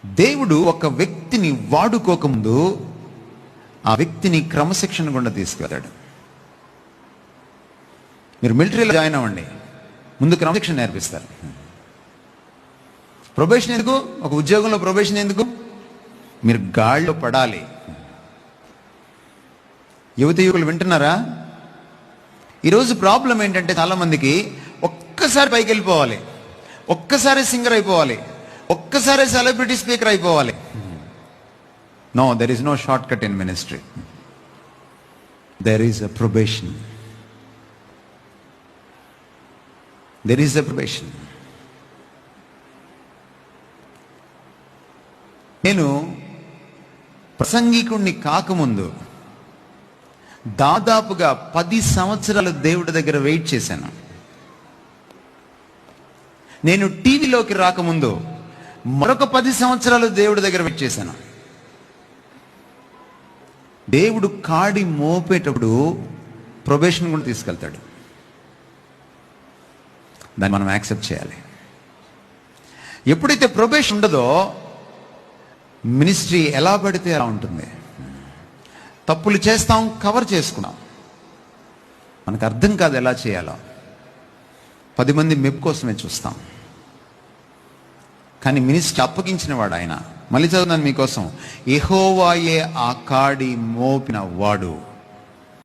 దేవుడు ఒక వ్యక్తిని వాడుకోకముందు ఆ వ్యక్తిని క్రమశిక్షణ గుండా తీసుకెళ్తాడు. మీరు మిలిటరీలో జాయిన్ అవ్వండి, ముందు క్రమశిక్షణ నేర్పిస్తారు. ప్రొబేషన్ ఎందుకు? ఒక ఉద్యోగంలో ప్రొబేషన్ ఎందుకు? మీరు గాడిలో పడాలి. యువతి యువకులు వింటున్నారా? ఈరోజు ప్రాబ్లం ఏంటంటే చాలా మందికి ఒక్కసారి పైకి వెళ్ళిపోవాలి, ఒక్కసారి సింగర్ అయిపోవాలి, ఒక్కసారి సెలబ్రిటీ స్పీకర్ అయిపోవాలి. No, there is no shortcut in ministry. There is a probation. There is a probation. నేను ప్రసంగికుణ్ణి కాకముందు దాదాపుగా 10 సంవత్సరాలు దేవుడి దగ్గర వెయిట్ చేశాను. నేను టీవీలోకి రాకముందు మరొక 10 సంవత్సరాలు దేవుడి దగ్గర వెయిట్ చేశాను. దేవుడు కాడి మోపేటప్పుడు ప్రొబేషన్ కూడా తీసుకెళ్తాడు. దాన్ని మనం యాక్సెప్ట్ చేయాలి. ఎప్పుడైతే ప్రొబేషన్ ఉండదో మినిస్ట్రీ ఎలా పడితే అలా ఉంటుంది. తప్పులు చేస్తాం, కవర్ చేసుకున్నాం, మనకు అర్థం కాదు ఎలా చేయాలో. 10 మంది మెప్పు కోసమే చూస్తాం. కానీ మినిస్ట్రీ అప్పగించిన వాడు ఆయన. మళ్ళీ చదువుతున్నాను మీకోసం. యెహోవాయే ఆ కాడి మోపిన వాడు.